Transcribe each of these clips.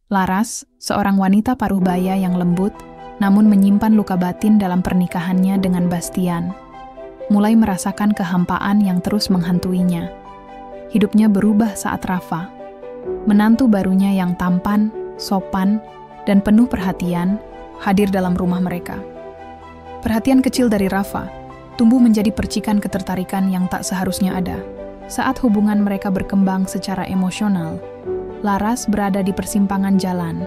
Laras, seorang wanita paruh baya yang lembut, namun menyimpan luka batin dalam pernikahannya dengan Bastian, mulai merasakan kehampaan yang terus menghantuinya. Hidupnya berubah saat Rafa, menantu barunya yang tampan, sopan, dan penuh perhatian, hadir dalam rumah mereka. Perhatian kecil dari Rafa tumbuh menjadi percikan ketertarikan yang tak seharusnya ada. Saat hubungan mereka berkembang secara emosional, Laras berada di persimpangan jalan,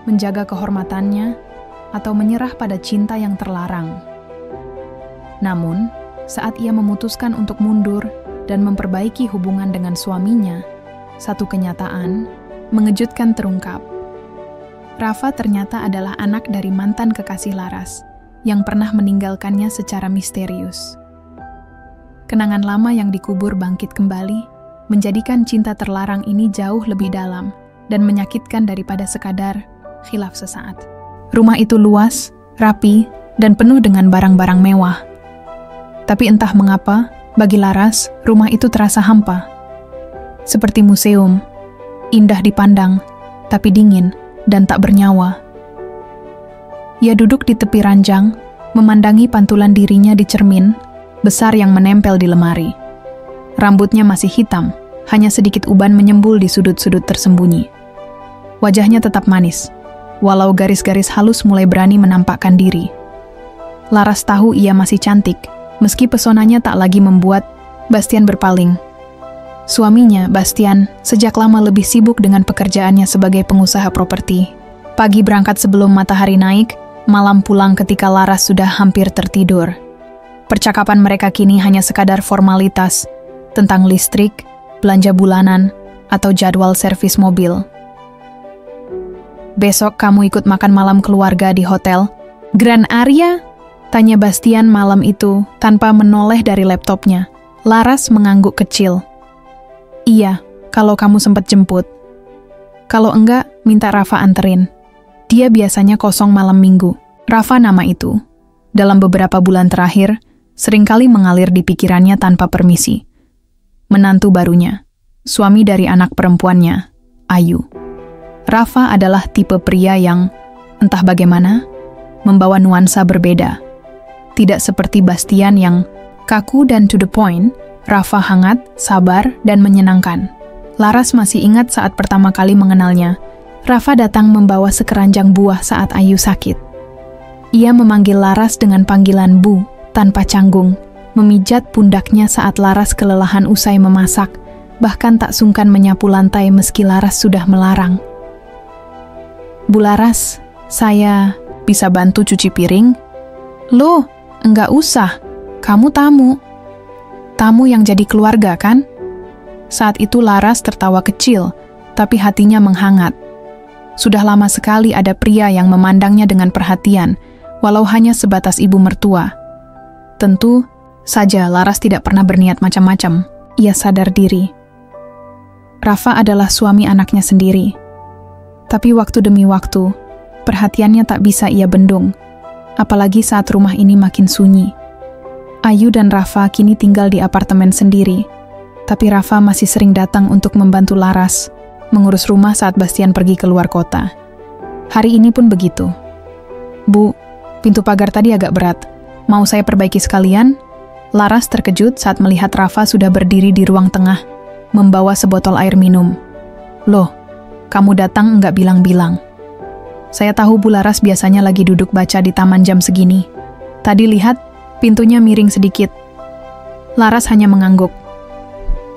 menjaga kehormatannya atau menyerah pada cinta yang terlarang. Namun, saat ia memutuskan untuk mundur dan memperbaiki hubungan dengan suaminya, satu kenyataan mengejutkan terungkap. Rafa ternyata adalah anak dari mantan kekasih Laras yang pernah meninggalkannya secara misterius. Kenangan lama yang dikubur bangkit kembali, menjadikan cinta terlarang ini jauh lebih dalam dan menyakitkan daripada sekadar khilaf sesaat. Rumah itu luas, rapi, dan penuh dengan barang-barang mewah. Tapi entah mengapa, bagi Laras, rumah itu terasa hampa. Seperti museum, indah dipandang, tapi dingin dan tak bernyawa. Ia duduk di tepi ranjang, memandangi pantulan dirinya di cermin besar yang menempel di lemari. Rambutnya masih hitam, hanya sedikit uban menyembul di sudut-sudut tersembunyi. Wajahnya tetap manis, walau garis-garis halus mulai berani menampakkan diri. Laras tahu ia masih cantik, meski pesonanya tak lagi membuat Bastian berpaling. Suaminya, Bastian, sejak lama lebih sibuk dengan pekerjaannya sebagai pengusaha properti. Pagi berangkat sebelum matahari naik, malam pulang ketika Laras sudah hampir tertidur. Percakapan mereka kini hanya sekadar formalitas tentang listrik, belanja bulanan, atau jadwal servis mobil. "Besok kamu ikut makan malam keluarga di hotel Grand Aria?" tanya Bastian malam itu tanpa menoleh dari laptopnya. Laras mengangguk kecil. "Iya, kalau kamu sempat jemput. Kalau enggak, minta Rafa anterin. Dia biasanya kosong malam minggu." Rafa nama itu, dalam beberapa bulan terakhir, seringkali mengalir di pikirannya tanpa permisi. Menantu barunya, suami dari anak perempuannya, Ayu. Rafa adalah tipe pria yang, entah bagaimana, membawa nuansa berbeda. Tidak seperti Bastian yang kaku dan to the point, Rafa hangat, sabar, dan menyenangkan. Laras masih ingat saat pertama kali mengenalnya, Rafa datang membawa sekeranjang buah saat Ayu sakit. Ia memanggil Laras dengan panggilan Bu, tanpa canggung, memijat pundaknya saat Laras kelelahan usai memasak, bahkan tak sungkan menyapu lantai meski Laras sudah melarang. "Bu Laras, saya bisa bantu cuci piring?" "Loh, enggak usah, kamu tamu." "Tamu yang jadi keluarga, kan?" Saat itu Laras tertawa kecil, tapi hatinya menghangat. Sudah lama sekali ada pria yang memandangnya dengan perhatian, walau hanya sebatas ibu mertua. Tentu saja Laras tidak pernah berniat macam-macam. Ia sadar diri. Rafa adalah suami anaknya sendiri. Tapi waktu demi waktu, perhatiannya tak bisa ia bendung, apalagi saat rumah ini makin sunyi. Ayu dan Rafa kini tinggal di apartemen sendiri, tapi Rafa masih sering datang untuk membantu Laras, mengurus rumah saat Bastian pergi keluar kota. Hari ini pun begitu. "Bu, pintu pagar tadi agak berat. Mau saya perbaiki sekalian?" Laras terkejut saat melihat Rafa sudah berdiri di ruang tengah, membawa sebotol air minum. "Loh, kamu datang enggak bilang-bilang." "Saya tahu Bu Laras biasanya lagi duduk baca di taman jam segini. Tadi lihat, pintunya miring sedikit." Laras hanya mengangguk.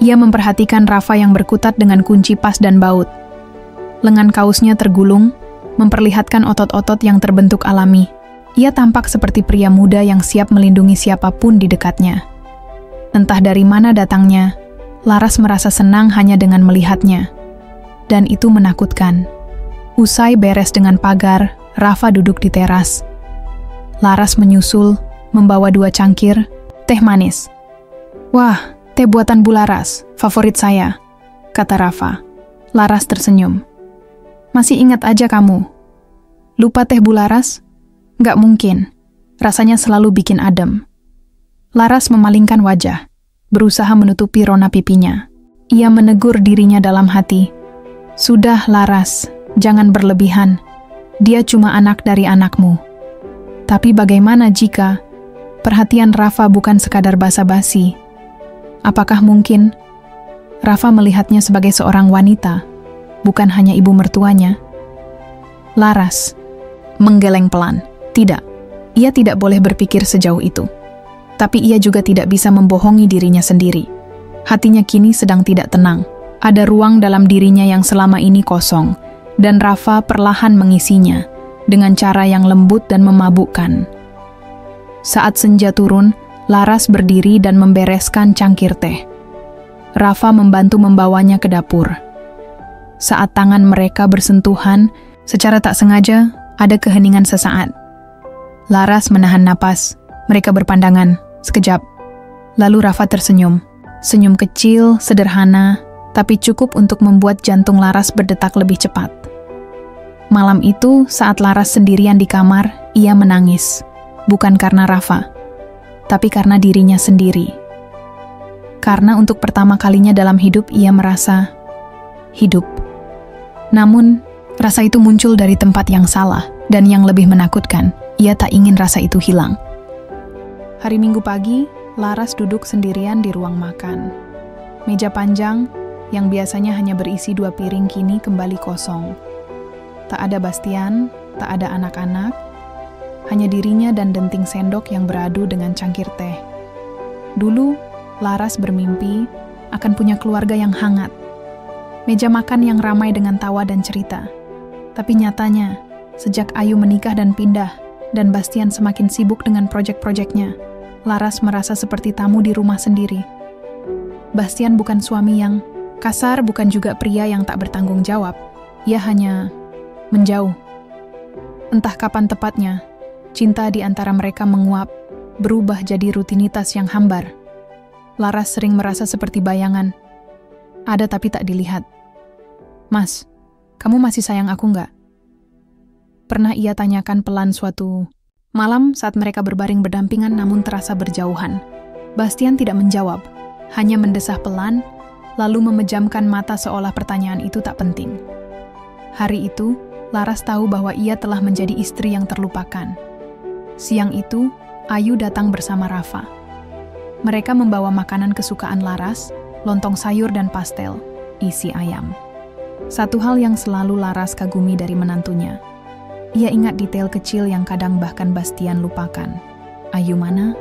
Ia memperhatikan Rafa yang berkutat dengan kunci pas dan baut. Lengan kaosnya tergulung, memperlihatkan otot-otot yang terbentuk alami. Ia tampak seperti pria muda yang siap melindungi siapapun di dekatnya. Entah dari mana datangnya, Laras merasa senang hanya dengan melihatnya. Dan itu menakutkan. Usai beres dengan pagar, Rafa duduk di teras. Laras menyusul, membawa 2 cangkir teh manis. "Wah, teh buatan Bu Laras, favorit saya," kata Rafa. Laras tersenyum. "Masih ingat aja kamu. Lupa teh Bu Laras? Nggak mungkin, rasanya selalu bikin adem." Laras memalingkan wajah, berusaha menutupi rona pipinya. Ia menegur dirinya dalam hati. "Sudah, Laras, Jangan berlebihan. Dia cuma anak dari anakmu. Tapi bagaimana jika perhatian Rafa bukan sekadar basa-basi? Apakah mungkin Rafa melihatnya sebagai seorang wanita, bukan hanya ibu mertuanya? Laras menggeleng pelan. Tidak, ia tidak boleh berpikir sejauh itu. Tapi ia juga tidak bisa membohongi dirinya sendiri. Hatinya kini sedang tidak tenang. Ada ruang dalam dirinya yang selama ini kosong, dan Rafa perlahan mengisinya dengan cara yang lembut dan memabukkan. Saat senja turun, Laras berdiri dan membereskan cangkir teh. Rafa membantu membawanya ke dapur. Saat tangan mereka bersentuhan, secara tak sengaja ada keheningan sesaat. Laras menahan napas. Mereka berpandangan sekejap. Lalu Rafa tersenyum. Senyum kecil, sederhana, tapi cukup untuk membuat jantung Laras berdetak lebih cepat. Malam itu, saat Laras sendirian di kamar, ia menangis. Bukan karena Rafa, tapi karena dirinya sendiri. Karena untuk pertama kalinya dalam hidup ia merasa hidup. Namun, rasa itu muncul dari tempat yang salah, dan yang lebih menakutkan, ia tak ingin rasa itu hilang. Hari Minggu pagi, Laras duduk sendirian di ruang makan. Meja panjang, yang biasanya hanya berisi 2 piring kini kembali kosong. Tak ada Bastian, tak ada anak-anak, hanya dirinya dan denting sendok yang beradu dengan cangkir teh. Dulu, Laras bermimpi akan punya keluarga yang hangat. Meja makan yang ramai dengan tawa dan cerita. Tapi nyatanya, sejak Ayu menikah dan pindah, dan Bastian semakin sibuk dengan proyek-proyeknya, Laras merasa seperti tamu di rumah sendiri. Bastian bukan suami yang kasar, bukan juga pria yang tak bertanggung jawab. Ia hanya menjauh. Entah kapan tepatnya, cinta di antara mereka menguap, berubah jadi rutinitas yang hambar. Laras sering merasa seperti bayangan. Ada tapi tak dilihat. "Mas, kamu masih sayang aku nggak?" Pernah ia tanyakan pelan suatu malam saat mereka berbaring berdampingan namun terasa berjauhan. Bastian tidak menjawab, hanya mendesah pelan, lalu memejamkan mata seolah pertanyaan itu tak penting. Hari itu, Laras tahu bahwa ia telah menjadi istri yang terlupakan. Siang itu, Ayu datang bersama Rafa. Mereka membawa makanan kesukaan Laras, lontong sayur dan pastel, isi ayam. Satu hal yang selalu Laras kagumi dari menantunya. Ia ingat detail kecil yang kadang bahkan Bastian lupakan. "Ayu mana?"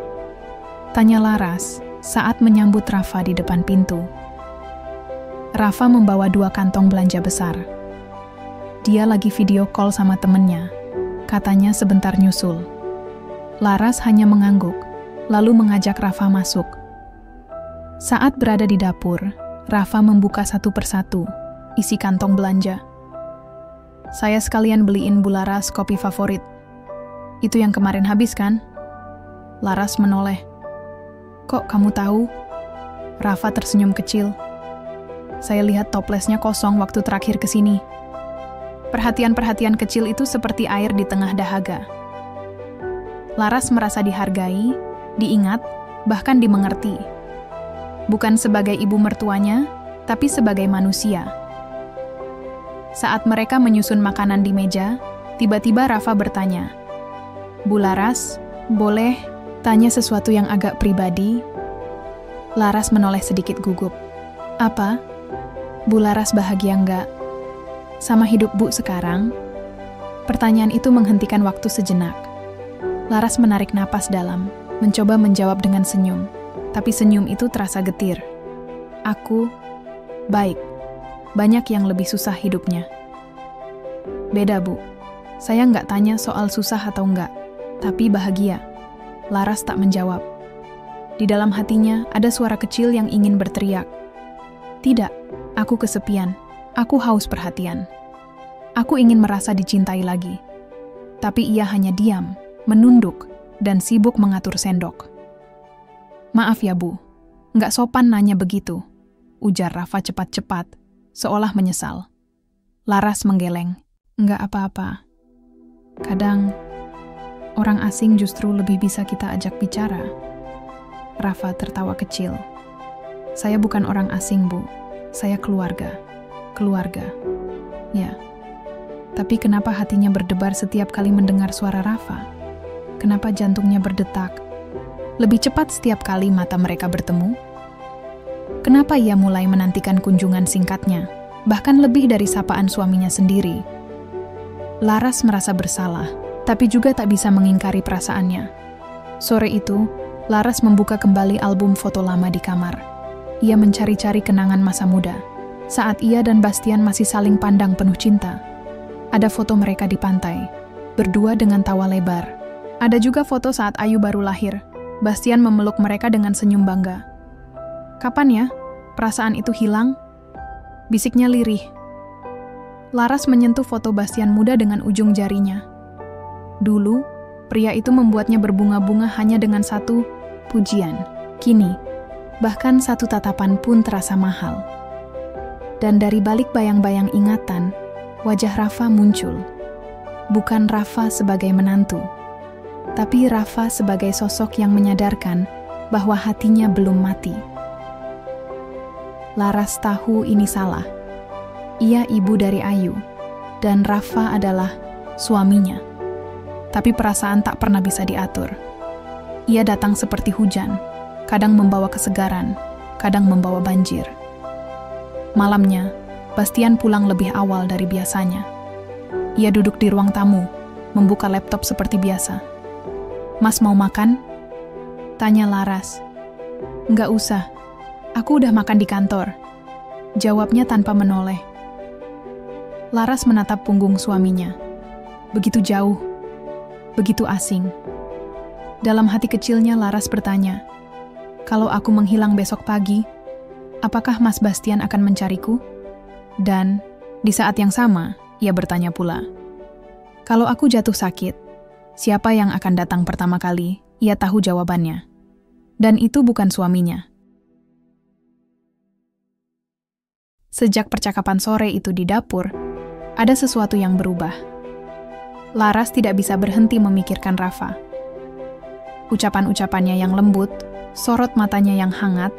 tanya Laras saat menyambut Rafa di depan pintu. Rafa membawa 2 kantong belanja besar. Dia lagi video call sama temennya. Katanya sebentar nyusul. Laras hanya mengangguk, lalu mengajak Rafa masuk. Saat berada di dapur, Rafa membuka satu persatu isi kantong belanja. "Saya sekalian beliin Bu Laras kopi favorit. Itu yang kemarin habis kan?" Laras menoleh. "Kok kamu tahu?" Rafa tersenyum kecil. "Saya lihat toplesnya kosong waktu terakhir ke sini." Perhatian-perhatian kecil itu seperti air di tengah dahaga. Laras merasa dihargai, diingat, bahkan dimengerti. Bukan sebagai ibu mertuanya, tapi sebagai manusia. Saat mereka menyusun makanan di meja, tiba-tiba Rafa bertanya, "Bu Laras, boleh tanya sesuatu yang agak pribadi?" Laras menoleh sedikit gugup. "Apa? Bu Laras bahagia nggak sama hidup Bu sekarang?" Pertanyaan itu menghentikan waktu sejenak. Laras menarik napas dalam, mencoba menjawab dengan senyum. Tapi senyum itu terasa getir. "Aku baik. Banyak yang lebih susah hidupnya." "Beda, Bu. Saya nggak tanya soal susah atau nggak, tapi bahagia." Laras tak menjawab. Di dalam hatinya ada suara kecil yang ingin berteriak. "Tidak, aku kesepian. Aku haus perhatian. Aku ingin merasa dicintai lagi." Tapi ia hanya diam, menunduk, dan sibuk mengatur sendok. "Maaf ya Bu, nggak sopan nanya begitu," ujar Rafa cepat-cepat, seolah menyesal. Laras menggeleng. "Nggak apa-apa. Kadang, orang asing justru lebih bisa kita ajak bicara." Rafa tertawa kecil. "Saya bukan orang asing, Bu. Saya keluarga. Keluarga. Ya, Tapi kenapa hatinya berdebar setiap kali mendengar suara Rafa? Kenapa jantungnya berdetak lebih cepat setiap kali mata mereka bertemu? Kenapa ia mulai menantikan kunjungan singkatnya, bahkan lebih dari sapaan suaminya sendiri? Laras merasa bersalah, tapi juga tak bisa mengingkari perasaannya. Sore itu, Laras membuka kembali album foto lama di kamar. Ia mencari-cari kenangan masa muda, saat ia dan Bastian masih saling pandang penuh cinta. Ada foto mereka di pantai, berdua dengan tawa lebar. Ada juga foto saat Ayu baru lahir. Bastian memeluk mereka dengan senyum bangga. "Kapan ya perasaan itu hilang?" bisiknya lirih. Laras menyentuh foto Bastian muda dengan ujung jarinya. Dulu, pria itu membuatnya berbunga-bunga hanya dengan satu pujian. Kini, bahkan satu tatapan pun terasa mahal. Dan dari balik bayang-bayang ingatan, wajah Rafa muncul. Bukan Rafa sebagai menantu, tapi Rafa sebagai sosok yang menyadarkan bahwa hatinya belum mati. Laras tahu ini salah. Ia ibu dari Ayu, dan Rafa adalah suaminya. Tapi perasaan tak pernah bisa diatur. Ia datang seperti hujan, kadang membawa kesegaran, kadang membawa banjir. Malamnya, Bastian pulang lebih awal dari biasanya. Ia duduk di ruang tamu, membuka laptop seperti biasa. "Mas mau makan?" tanya Laras. "Nggak usah, aku udah makan di kantor," jawabnya tanpa menoleh. Laras menatap punggung suaminya. Begitu jauh, begitu asing. Dalam hati kecilnya Laras bertanya, "Kalau aku menghilang besok pagi, apakah Mas Bastian akan mencariku?" Dan di saat yang sama, ia bertanya pula, "Kalau aku jatuh sakit, siapa yang akan datang pertama kali?" Ia tahu jawabannya. Dan itu bukan suaminya. Sejak percakapan sore itu di dapur, ada sesuatu yang berubah. Laras tidak bisa berhenti memikirkan Rafa. Ucapan-ucapannya yang lembut, sorot matanya yang hangat,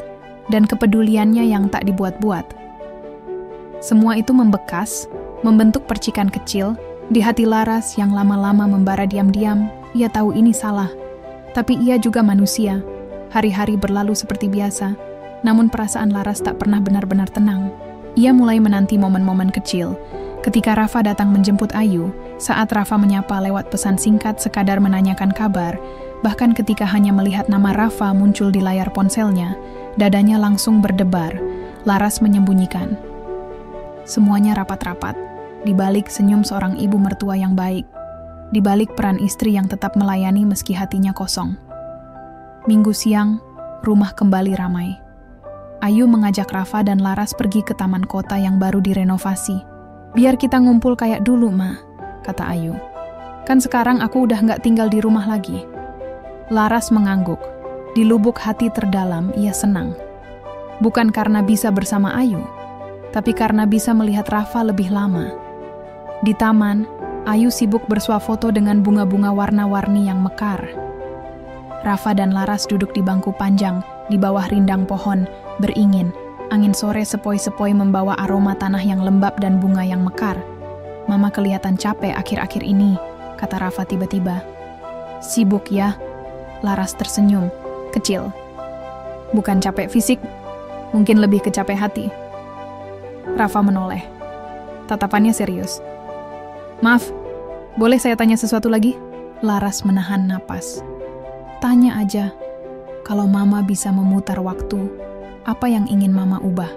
dan kepeduliannya yang tak dibuat-buat. Semua itu membekas, membentuk percikan kecil di hati Laras yang lama-lama membara diam-diam. Ia tahu ini salah, tapi ia juga manusia. Hari-hari berlalu seperti biasa, namun perasaan Laras tak pernah benar-benar tenang. Ia mulai menanti momen-momen kecil, ketika Rafa datang menjemput Ayu, saat Rafa menyapa lewat pesan singkat sekadar menanyakan kabar, bahkan ketika hanya melihat nama Rafa muncul di layar ponselnya, dadanya langsung berdebar. Laras menyembunyikan. Semuanya rapat-rapat, di balik senyum seorang ibu mertua yang baik, di balik peran istri yang tetap melayani meski hatinya kosong. Minggu siang, rumah kembali ramai. Ayu mengajak Rafa dan Laras pergi ke taman kota yang baru direnovasi. "Biar kita ngumpul kayak dulu, Ma," kata Ayu. "Kan sekarang aku udah nggak tinggal di rumah lagi." Laras mengangguk. Di lubuk hati terdalam, ia senang. Bukan karena bisa bersama Ayu, tapi karena bisa melihat Rafa lebih lama. Di taman, Ayu sibuk bersuah foto dengan bunga-bunga warna-warni yang mekar. Rafa dan Laras duduk di bangku panjang, di bawah rindang pohon, beringin. Angin sore sepoi-sepoi membawa aroma tanah yang lembab dan bunga yang mekar. "Mama kelihatan capek akhir-akhir ini," kata Rafa tiba-tiba. "Sibuk ya?" Laras tersenyum, kecil. "Bukan capek fisik, mungkin lebih ke capek hati." Rafa menoleh. Tatapannya serius. "Maaf, boleh saya tanya sesuatu lagi?" Laras menahan napas. "Tanya aja. Kalau Mama bisa memutar waktu, apa yang ingin Mama ubah?"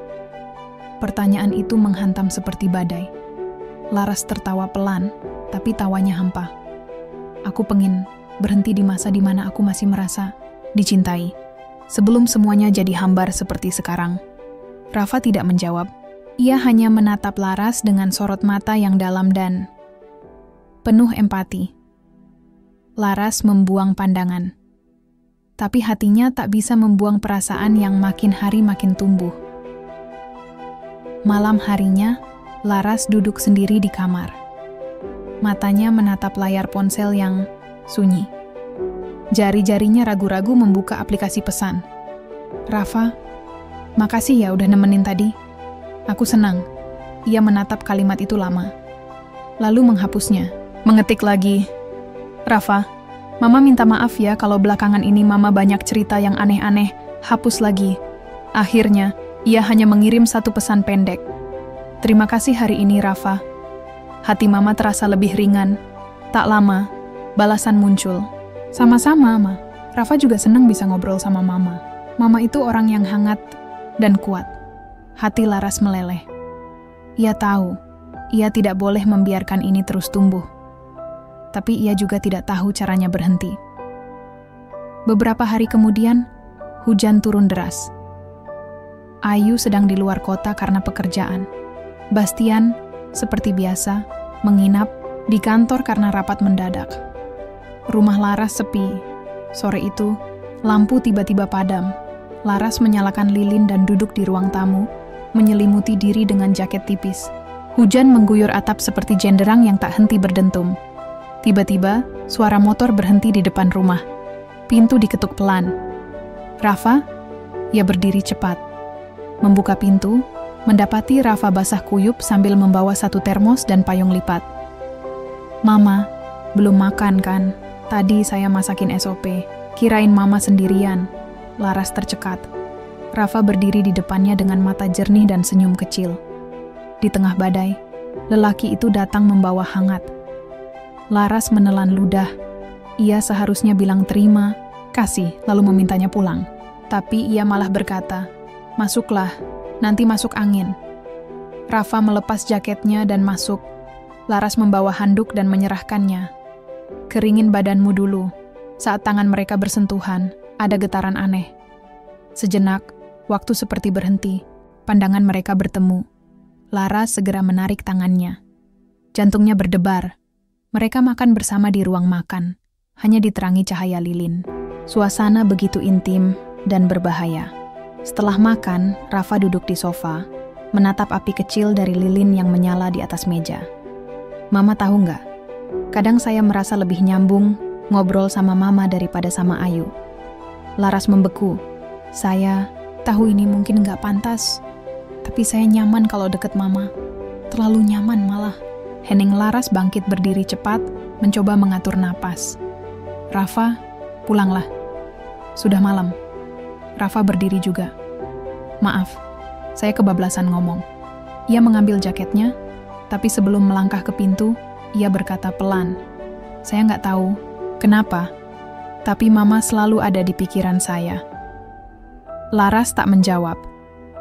Pertanyaan itu menghantam seperti badai. Laras tertawa pelan, tapi tawanya hampa. "Aku pengen berhenti di masa di mana aku masih merasa dicintai, sebelum semuanya jadi hambar seperti sekarang." Rafa tidak menjawab. Ia hanya menatap Laras dengan sorot mata yang dalam dan penuh empati. Laras membuang pandangan. Tapi hatinya tak bisa membuang perasaan yang makin hari makin tumbuh. Malam harinya, Laras duduk sendiri di kamar. Matanya menatap layar ponsel yang sunyi. Jari-jarinya ragu-ragu membuka aplikasi pesan. "Rafa, makasih ya udah nemenin tadi. Aku senang." Ia menatap kalimat itu lama. lalu menghapusnya. Mengetik lagi, "Rafa, Mama minta maaf ya kalau belakangan ini Mama banyak cerita yang aneh-aneh." Hapus lagi. Akhirnya, ia hanya mengirim satu pesan pendek. "Terima kasih hari ini, Rafa." Hati Mama terasa lebih ringan. Tak lama, balasan muncul. "Sama-sama, Ma. Rafa juga senang bisa ngobrol sama Mama. Mama itu orang yang hangat dan kuat." Hati Laras meleleh. Ia tahu, ia tidak boleh membiarkan ini terus tumbuh. Tapi ia juga tidak tahu caranya berhenti. Beberapa hari kemudian, hujan turun deras. Ayu sedang di luar kota karena pekerjaan. Bastian, seperti biasa, menginap di kantor karena rapat mendadak. Rumah Laras sepi. Sore itu, lampu tiba-tiba padam. Laras menyalakan lilin dan duduk di ruang tamu, menyelimuti diri dengan jaket tipis. Hujan mengguyur atap seperti jenderang yang tak henti berdentum. Tiba-tiba, suara motor berhenti di depan rumah. Pintu diketuk pelan. "Rafa?" Ia berdiri cepat. Membuka pintu, mendapati Rafa basah kuyup sambil membawa satu termos dan payung lipat. "Mama, belum makan kan? Tadi saya masakin SOP. Kirain Mama sendirian." Laras tercekat. Rafa berdiri di depannya dengan mata jernih dan senyum kecil. Di tengah badai, lelaki itu datang membawa hangat. Laras menelan ludah. Ia seharusnya bilang terima, kasih, lalu memintanya pulang. Tapi ia malah berkata, "Masuklah, nanti masuk angin." Rafa melepas jaketnya dan masuk. Laras membawa handuk dan menyerahkannya. "Keringin badanmu dulu." Saat tangan mereka bersentuhan, ada getaran aneh. Sejenak, waktu seperti berhenti. Pandangan mereka bertemu. Laras segera menarik tangannya. Jantungnya berdebar. Mereka makan bersama di ruang makan, hanya diterangi cahaya lilin. Suasana begitu intim dan berbahaya. Setelah makan, Rafa duduk di sofa, menatap api kecil dari lilin yang menyala di atas meja. "Mama tahu nggak? Kadang saya merasa lebih nyambung ngobrol sama Mama daripada sama Ayu." Laras membeku. "Saya tahu ini mungkin nggak pantas, tapi saya nyaman kalau deket Mama. Terlalu nyaman malah." Hening Laras bangkit berdiri cepat, mencoba mengatur napas. "Rafa, pulanglah. Sudah malam." Rafa berdiri juga. "Maaf, saya kebablasan ngomong." Ia mengambil jaketnya, tapi sebelum melangkah ke pintu, ia berkata pelan, "Saya nggak tahu kenapa, tapi Mama selalu ada di pikiran saya." Laras tak menjawab.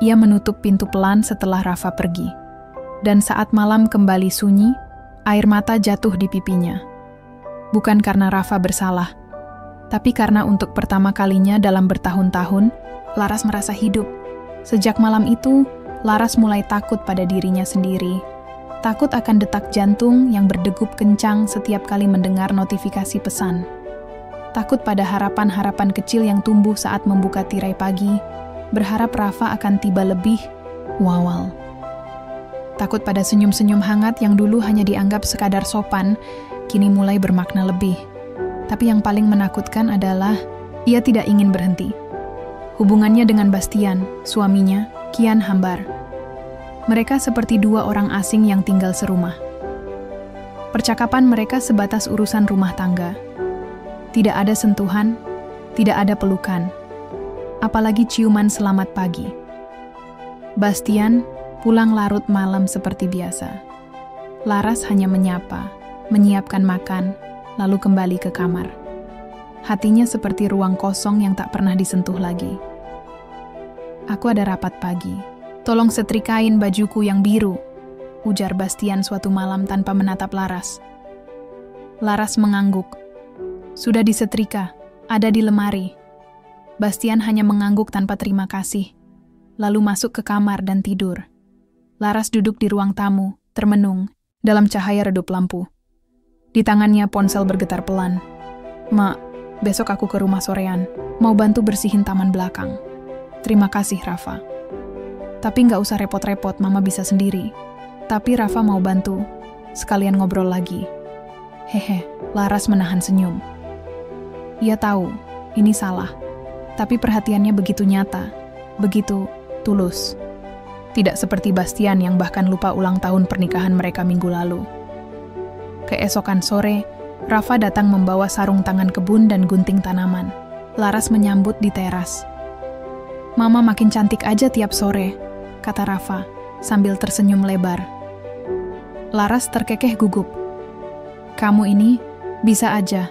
Ia menutup pintu pelan setelah Rafa pergi. Dan saat malam kembali sunyi, air mata jatuh di pipinya. Bukan karena Rafa bersalah, tapi karena untuk pertama kalinya dalam bertahun-tahun, Laras merasa hidup. Sejak malam itu, Laras mulai takut pada dirinya sendiri. Takut akan detak jantung yang berdegup kencang setiap kali mendengar notifikasi pesan. Takut pada harapan-harapan kecil yang tumbuh saat membuka tirai pagi, berharap Rafa akan tiba lebih wawal. Takut pada senyum-senyum hangat yang dulu hanya dianggap sekadar sopan, kini mulai bermakna lebih. Tapi yang paling menakutkan adalah ia tidak ingin berhenti. Hubungannya dengan Bastian, suaminya, kian hambar. Mereka seperti dua orang asing yang tinggal serumah. Percakapan mereka sebatas urusan rumah tangga. Tidak ada sentuhan, tidak ada pelukan. Apalagi ciuman selamat pagi. Bastian pulang larut malam seperti biasa. Laras hanya menyapa, menyiapkan makan, lalu kembali ke kamar. Hatinya seperti ruang kosong yang tak pernah disentuh lagi. "Aku ada rapat pagi. Tolong setrikain bajuku yang biru," ujar Bastian suatu malam tanpa menatap Laras. Laras mengangguk. "Sudah disetrika, ada di lemari." Bastian hanya mengangguk tanpa terima kasih, lalu masuk ke kamar dan tidur. Laras duduk di ruang tamu, termenung, dalam cahaya redup lampu. Di tangannya ponsel bergetar pelan. "Mak, besok aku ke rumah sorean, mau bantu bersihin taman belakang." "Terima kasih, Rafa. Tapi nggak usah repot-repot, Mama bisa sendiri." Tapi Rafa mau bantu, sekalian ngobrol lagi. Hehe, Laras menahan senyum. Ia tahu, ini salah. Tapi perhatiannya begitu nyata, begitu tulus. Tidak seperti Bastian yang bahkan lupa ulang tahun pernikahan mereka minggu lalu. Keesokan sore, Rafa datang membawa sarung tangan kebun dan gunting tanaman. Laras menyambut di teras. "Mama makin cantik aja tiap sore," kata Rafa sambil tersenyum lebar. Laras terkekeh gugup. "Kamu ini bisa aja."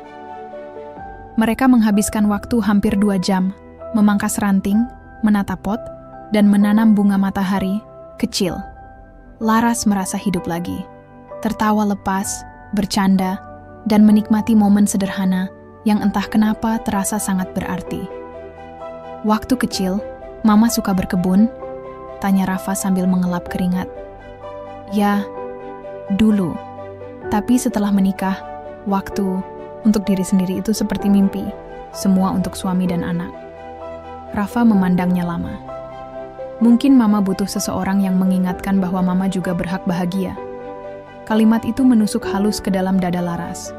Mereka menghabiskan waktu hampir 2 jam, memangkas ranting, menata pot, dan menanam bunga matahari kecil. Laras merasa hidup lagi, tertawa lepas, bercanda, dan menikmati momen sederhana yang entah kenapa terasa sangat berarti. "Waktu kecil, Mama suka berkebun?" tanya Rafa sambil mengelap keringat. "Ya, dulu. Tapi setelah menikah, waktu untuk diri sendiri itu seperti mimpi, semua untuk suami dan anak." Rafa memandangnya lama. Mungkin Mama butuh seseorang yang mengingatkan bahwa Mama juga berhak bahagia. Kalimat itu menusuk halus ke dalam dada Laras.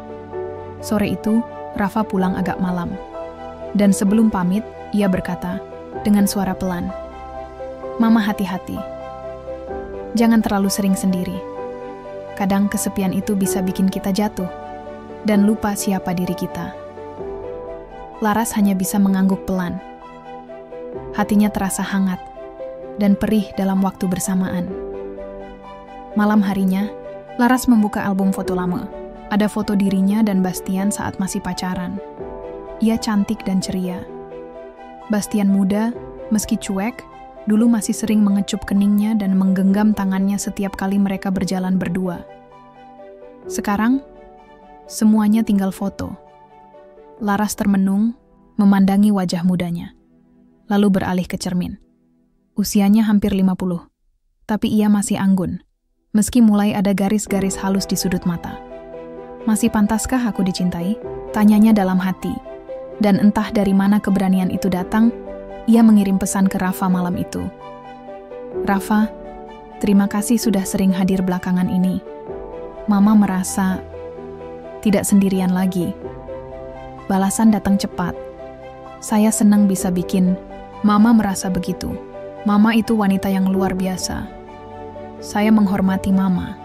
Sore itu, Rafa pulang agak malam. Dan sebelum pamit, ia berkata dengan suara pelan, "Mama hati-hati. Jangan terlalu sering sendiri. Kadang kesepian itu bisa bikin kita jatuh dan lupa siapa diri kita." Laras hanya bisa mengangguk pelan. Hatinya terasa hangat dan perih dalam waktu bersamaan. Malam harinya, Laras membuka album foto lama. Ada foto dirinya dan Bastian saat masih pacaran. Ia cantik dan ceria. Bastian muda, meski cuek, dulu masih sering mengecup keningnya dan menggenggam tangannya setiap kali mereka berjalan berdua. Sekarang, semuanya tinggal foto. Laras termenung, memandangi wajah mudanya, lalu beralih ke cermin. Usianya hampir 50, tapi ia masih anggun, meski mulai ada garis-garis halus di sudut mata. "Masih pantaskah aku dicintai?" tanyanya dalam hati. Dan entah dari mana keberanian itu datang, ia mengirim pesan ke Rafa malam itu. "Rafa, terima kasih sudah sering hadir belakangan ini. Mama merasa tidak sendirian lagi." Balasan datang cepat. "Saya senang bisa bikin Mama merasa begitu. Mama itu wanita yang luar biasa. Saya menghormati Mama,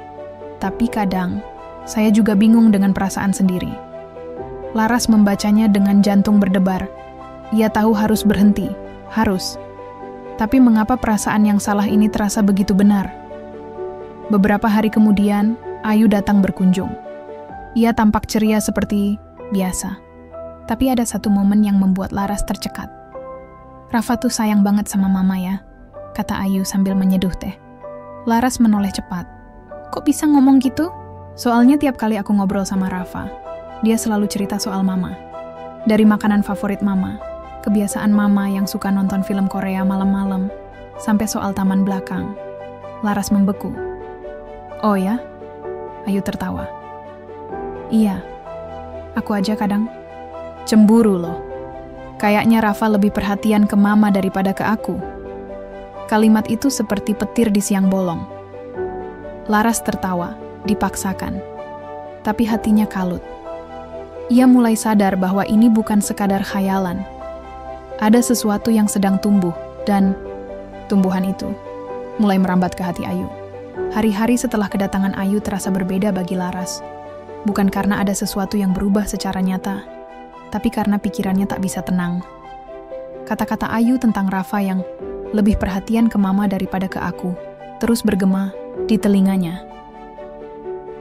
tapi kadang saya juga bingung dengan perasaan sendiri." Laras membacanya dengan jantung berdebar. Ia tahu harus berhenti, harus. Tapi mengapa perasaan yang salah ini terasa begitu benar? Beberapa hari kemudian, Ayu datang berkunjung. Ia tampak ceria seperti biasa. Tapi ada satu momen yang membuat Laras tercekat. "Rafa tuh sayang banget sama Mama ya," kata Ayu sambil menyeduh teh. Laras menoleh cepat. "Kok bisa ngomong gitu?" "Soalnya tiap kali aku ngobrol sama Rafa, dia selalu cerita soal Mama. Dari makanan favorit Mama, kebiasaan Mama yang suka nonton film Korea malam-malam, sampai soal taman belakang." Laras membeku. "Oh ya?" Ayu tertawa. "Iya, aku aja kadang cemburu loh. Kayaknya Rafa lebih perhatian ke Mama daripada ke aku." Kalimat itu seperti petir di siang bolong. Laras tertawa, dipaksakan. Tapi hatinya kalut. Ia mulai sadar bahwa ini bukan sekadar khayalan. Ada sesuatu yang sedang tumbuh, dan tumbuhan itu mulai merambat ke hati Ayu. Hari-hari setelah kedatangan Ayu terasa berbeda bagi Laras. Bukan karena ada sesuatu yang berubah secara nyata, tapi karena pikirannya tak bisa tenang. Kata-kata Ayu tentang Rafa yang lebih perhatian ke Mama daripada ke aku terus bergema di telinganya.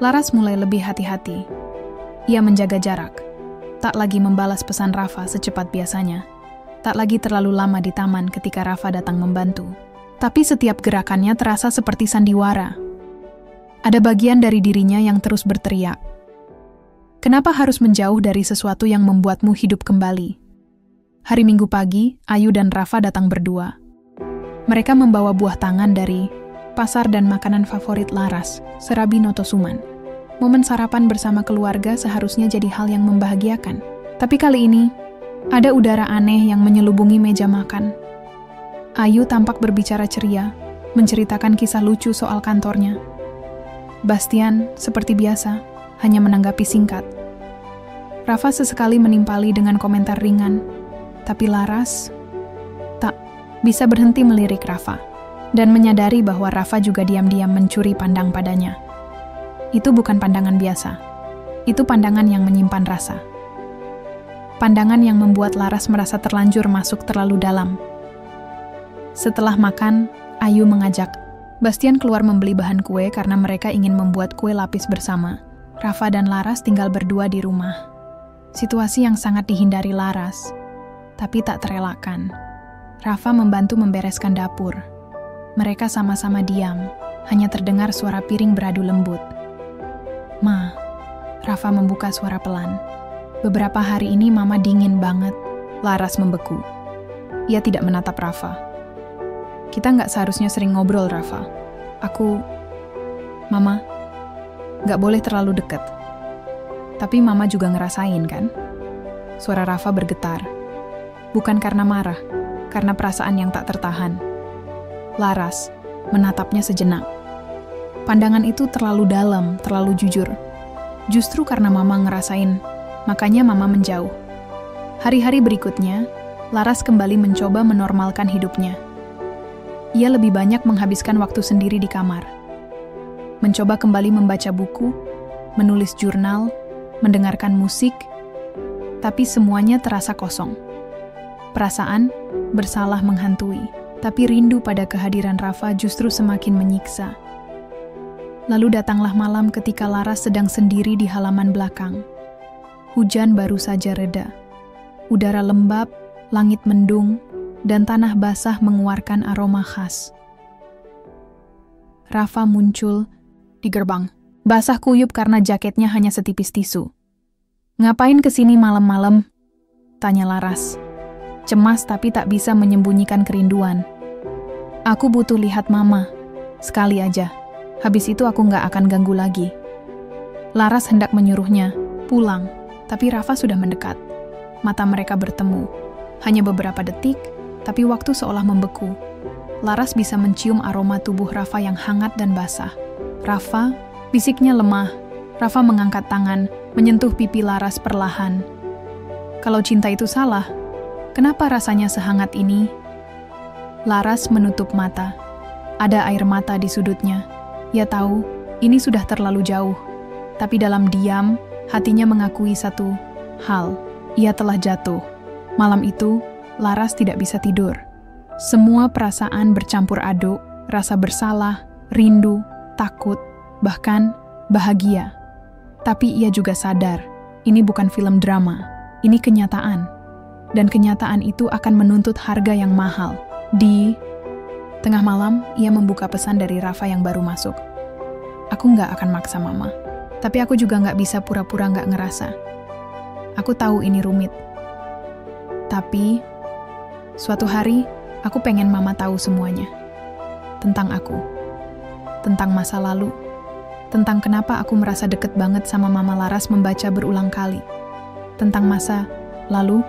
Laras mulai lebih hati-hati. Ia menjaga jarak, tak lagi membalas pesan Rafa secepat biasanya, tak lagi terlalu lama di taman ketika Rafa datang membantu. Tapi setiap gerakannya terasa seperti sandiwara. Ada bagian dari dirinya yang terus berteriak, "Kenapa harus menjauh dari sesuatu yang membuatmu hidup kembali?" Hari Minggu pagi, Ayu dan Rafa datang berdua. Mereka membawa buah tangan dari pasar dan makanan favorit Laras, serabi Notosuman. Momen sarapan bersama keluarga seharusnya jadi hal yang membahagiakan. Tapi kali ini, ada udara aneh yang menyelubungi meja makan. Ayu tampak berbicara ceria, menceritakan kisah lucu soal kantornya. Bastian, seperti biasa, hanya menanggapi singkat. Rafa sesekali menimpali dengan komentar ringan, tapi Laras tak bisa berhenti melirik Rafa, dan menyadari bahwa Rafa juga diam-diam mencuri pandang padanya. Itu bukan pandangan biasa, Itu pandangan yang menyimpan rasa. Pandangan yang membuat Laras merasa terlanjur masuk terlalu dalam. Setelah makan, Ayu mengajak Bastian keluar membeli bahan kue karena mereka ingin membuat kue lapis bersama. Rafa dan Laras tinggal berdua di rumah. Situasi yang sangat dihindari Laras, tapi tak terelakkan. Rafa membantu membereskan dapur. Mereka sama-sama diam, hanya terdengar suara piring beradu lembut. "Ma," Rafa membuka suara pelan. "Beberapa hari ini Mama dingin banget." Laras membeku. Ia tidak menatap Rafa. "Kita nggak seharusnya sering ngobrol, Rafa. Mama, nggak boleh terlalu dekat. Tapi Mama juga ngerasain, kan?" Suara Rafa bergetar. Bukan karena marah, karena perasaan yang tak tertahan. Laras menatapnya sejenak. Pandangan itu terlalu dalam, terlalu jujur. Justru karena Mama ngerasain, makanya Mama menjauh. Hari-hari berikutnya, Laras kembali mencoba menormalkan hidupnya. Ia lebih banyak menghabiskan waktu sendiri di kamar. Mencoba kembali membaca buku, menulis jurnal, mendengarkan musik, tapi semuanya terasa kosong. Perasaan bersalah menghantui, tapi rindu pada kehadiran Rafa justru semakin menyiksa. Lalu datanglah malam ketika Laras sedang sendiri di halaman belakang. Hujan baru saja reda. Udara lembab, langit mendung, dan tanah basah mengeluarkan aroma khas. Rafa muncul di gerbang, basah kuyup karena jaketnya hanya setipis tisu. "Ngapain kesini malam-malam?" tanya Laras. Cemas tapi tak bisa menyembunyikan kerinduan. "Aku butuh lihat Mama. Sekali aja. Habis itu aku nggak akan ganggu lagi." Laras hendak menyuruhnya pulang, tapi Rafa sudah mendekat. Mata mereka bertemu. Hanya beberapa detik, tapi waktu seolah membeku. Laras bisa mencium aroma tubuh Rafa yang hangat dan basah. "Rafa," bisiknya lemah. Rafa mengangkat tangan, menyentuh pipi Laras perlahan. Kalau cinta itu salah, kenapa rasanya sehangat ini? Laras menutup mata. Ada air mata di sudutnya. Ia tahu, ini sudah terlalu jauh. Tapi dalam diam, hatinya mengakui satu hal. Ia telah jatuh. Malam itu, Laras tidak bisa tidur. Semua perasaan bercampur aduk, rasa bersalah, rindu, takut, bahkan bahagia. Tapi ia juga sadar, ini bukan film drama, ini kenyataan. Dan kenyataan itu akan menuntut harga yang mahal. Di tengah malam, ia membuka pesan dari Rafa yang baru masuk. "Aku nggak akan maksa Mama, tapi aku juga nggak bisa pura-pura nggak ngerasa. Aku tahu ini rumit. Tapi, suatu hari, aku pengen Mama tahu semuanya. Tentang aku. Tentang masa lalu. Tentang kenapa aku merasa deket banget sama Mama." Laras membaca berulang kali. Tentang masa lalu,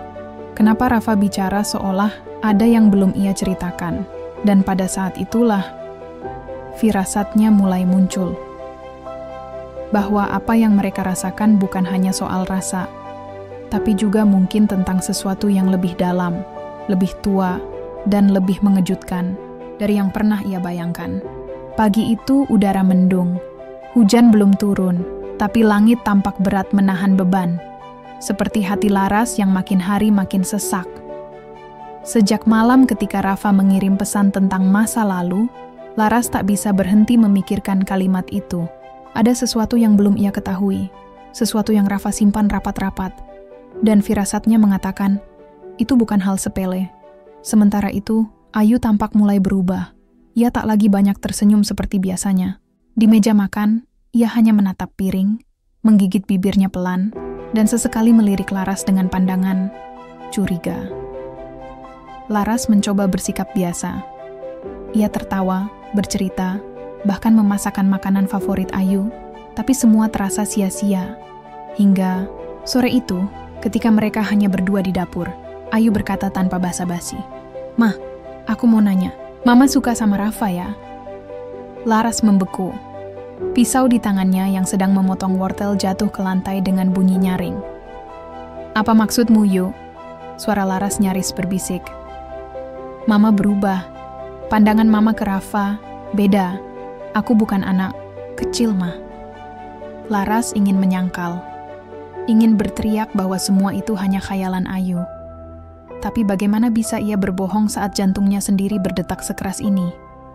kenapa Rafa bicara seolah ada yang belum ia ceritakan. Dan pada saat itulah, firasatnya mulai muncul. Bahwa apa yang mereka rasakan bukan hanya soal rasa, tapi juga mungkin tentang sesuatu yang lebih dalam, lebih tua, dan lebih mengejutkan dari yang pernah ia bayangkan. Pagi itu udara mendung. Hujan belum turun, tapi langit tampak berat menahan beban. Seperti hati Laras yang makin hari makin sesak. Sejak malam ketika Rafa mengirim pesan tentang masa lalu, Laras tak bisa berhenti memikirkan kalimat itu. Ada sesuatu yang belum ia ketahui, sesuatu yang Rafa simpan rapat-rapat. Dan firasatnya mengatakan, itu bukan hal sepele. Sementara itu, Ayu tampak mulai berubah. Ia tak lagi banyak tersenyum seperti biasanya. Di meja makan, ia hanya menatap piring, menggigit bibirnya pelan, dan sesekali melirik Laras dengan pandangan curiga. Laras mencoba bersikap biasa. Ia tertawa, bercerita, bahkan memasakkan makanan favorit Ayu, tapi semua terasa sia-sia. Hingga sore itu, ketika mereka hanya berdua di dapur, Ayu berkata tanpa basa-basi, "Mah, aku mau nanya, Mama suka sama Rafa ya?" Laras membeku. Pisau di tangannya yang sedang memotong wortel jatuh ke lantai dengan bunyi nyaring. "Apa maksudmu, Yu?" Suara Laras nyaris berbisik. Mama berubah. Pandangan Mama ke Rafa beda. "Aku bukan anak kecil, Ma." Laras ingin menyangkal, Ingin berteriak bahwa semua itu hanya khayalan Ayu. Tapi bagaimana bisa ia berbohong saat jantungnya sendiri berdetak sekeras ini?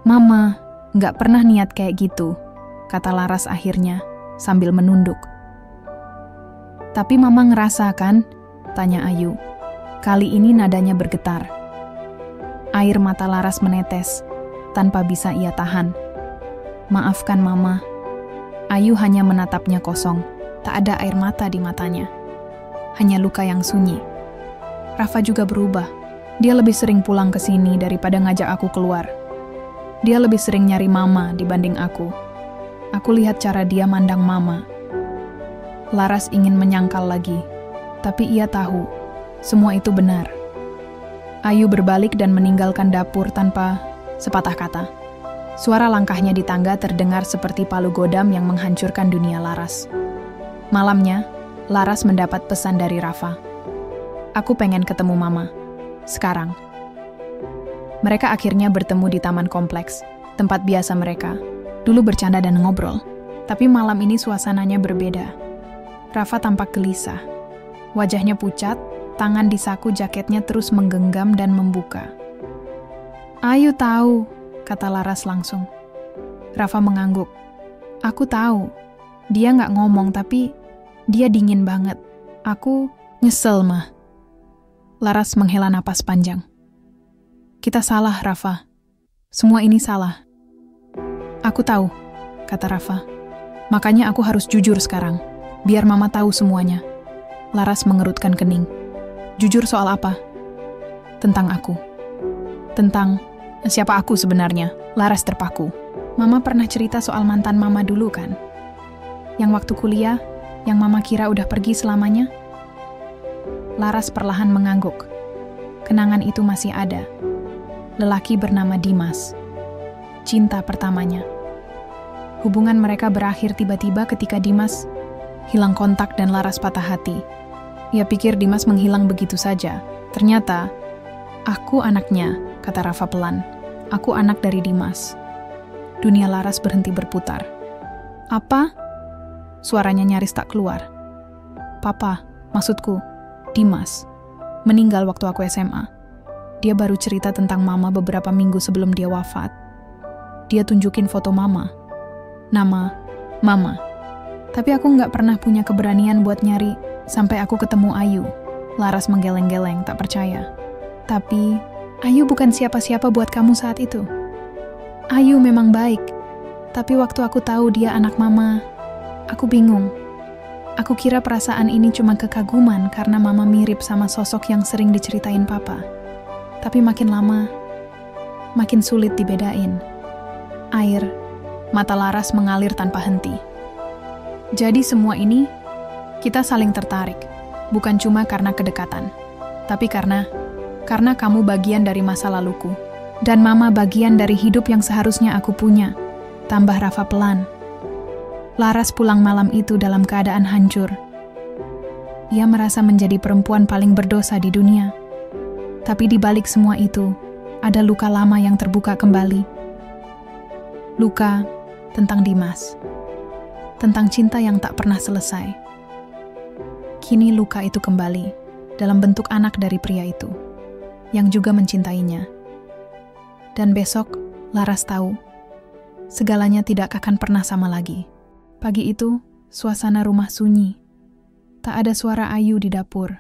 Mama, nggak pernah niat kayak gitu, kata Laras akhirnya sambil menunduk. Tapi Mama ngerasa kan? Tanya Ayu. Kali ini nadanya bergetar. Air mata Laras menetes, tanpa bisa ia tahan. Maafkan Mama. Ayu hanya menatapnya kosong, tak ada air mata di matanya. Hanya luka yang sunyi. Rafa juga berubah. Dia lebih sering pulang ke sini daripada ngajak aku keluar. Dia lebih sering nyari Mama dibanding aku. Aku lihat cara dia mandang Mama. Laras ingin menyangkal lagi, tapi ia tahu, semua itu benar. Ayu berbalik dan meninggalkan dapur tanpa sepatah kata. Suara langkahnya di tangga terdengar seperti palu godam yang menghancurkan dunia Laras. Malamnya, Laras mendapat pesan dari Rafa. Aku pengen ketemu Mama. Sekarang. Mereka akhirnya bertemu di taman kompleks, tempat biasa mereka. Dulu bercanda dan ngobrol. Tapi malam ini suasananya berbeda. Rafa tampak gelisah. Wajahnya pucat, tangan di saku jaketnya terus menggenggam dan membuka. Ayu tahu, kata Laras langsung. Rafa mengangguk. Aku tahu. Dia nggak ngomong tapi dia dingin banget. Aku nyesel, Mah. Laras menghela napas panjang. Kita salah, Rafa. Semua ini salah. Aku tahu, kata Rafa. Makanya aku harus jujur sekarang, biar Mama tahu semuanya. Laras mengerutkan kening. Jujur soal apa? Tentang aku. Tentang siapa aku sebenarnya? Laras terpaku. Mama pernah cerita soal mantan Mama dulu kan? Yang waktu kuliah, yang Mama kira udah pergi selamanya? Laras perlahan mengangguk. Kenangan itu masih ada. Lelaki bernama Dimas. Cinta pertamanya. Hubungan mereka berakhir tiba-tiba ketika Dimas hilang kontak dan Laras patah hati. Ia pikir Dimas menghilang begitu saja. Ternyata, aku anaknya, kata Rafa pelan. Aku anak dari Dimas. Dunia Laras berhenti berputar. Apa? Suaranya nyaris tak keluar. Papa, maksudku, Dimas, meninggal waktu aku SMA. Dia baru cerita tentang Mama beberapa minggu sebelum dia wafat. Dia tunjukin foto Mama. Nama, Mama. Tapi aku nggak pernah punya keberanian buat nyari sampai aku ketemu Ayu. Laras menggeleng-geleng, tak percaya. Tapi, Ayu bukan siapa-siapa buat kamu saat itu. Ayu memang baik. Tapi waktu aku tahu dia anak Mama, aku bingung. Aku kira perasaan ini cuma kekaguman karena Mama mirip sama sosok yang sering diceritain Papa. Tapi makin lama, makin sulit dibedain. Air, mata Laras mengalir tanpa henti. Jadi semua ini, kita saling tertarik. Bukan cuma karena kedekatan, tapi karena kamu bagian dari masa laluku. Dan Mama bagian dari hidup yang seharusnya aku punya. Tambah Rafa pelan. Laras pulang malam itu dalam keadaan hancur. Ia merasa menjadi perempuan paling berdosa di dunia. Tapi di balik semua itu, ada luka lama yang terbuka kembali. Luka tentang Dimas. Tentang cinta yang tak pernah selesai. Kini luka itu kembali, dalam bentuk anak dari pria itu, yang juga mencintainya. Dan besok, Laras tahu, segalanya tidak akan pernah sama lagi. Pagi itu, suasana rumah sunyi. Tak ada suara Ayu di dapur.